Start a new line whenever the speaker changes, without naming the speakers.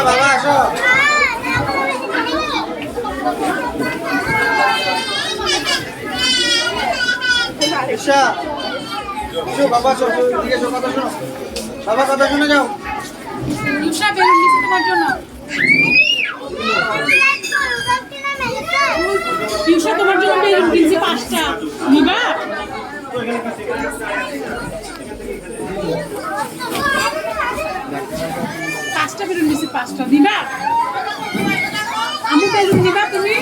বাবা আসো বাবা দিকে কথা শোনো বাবা কথা শুনে যাও
তোমার জন্য তোমার জন্য বেলুন কিনছি 5টা নিবা বেলুন নিছি 5টা দিবা আমি বেলুন নিবা তুমি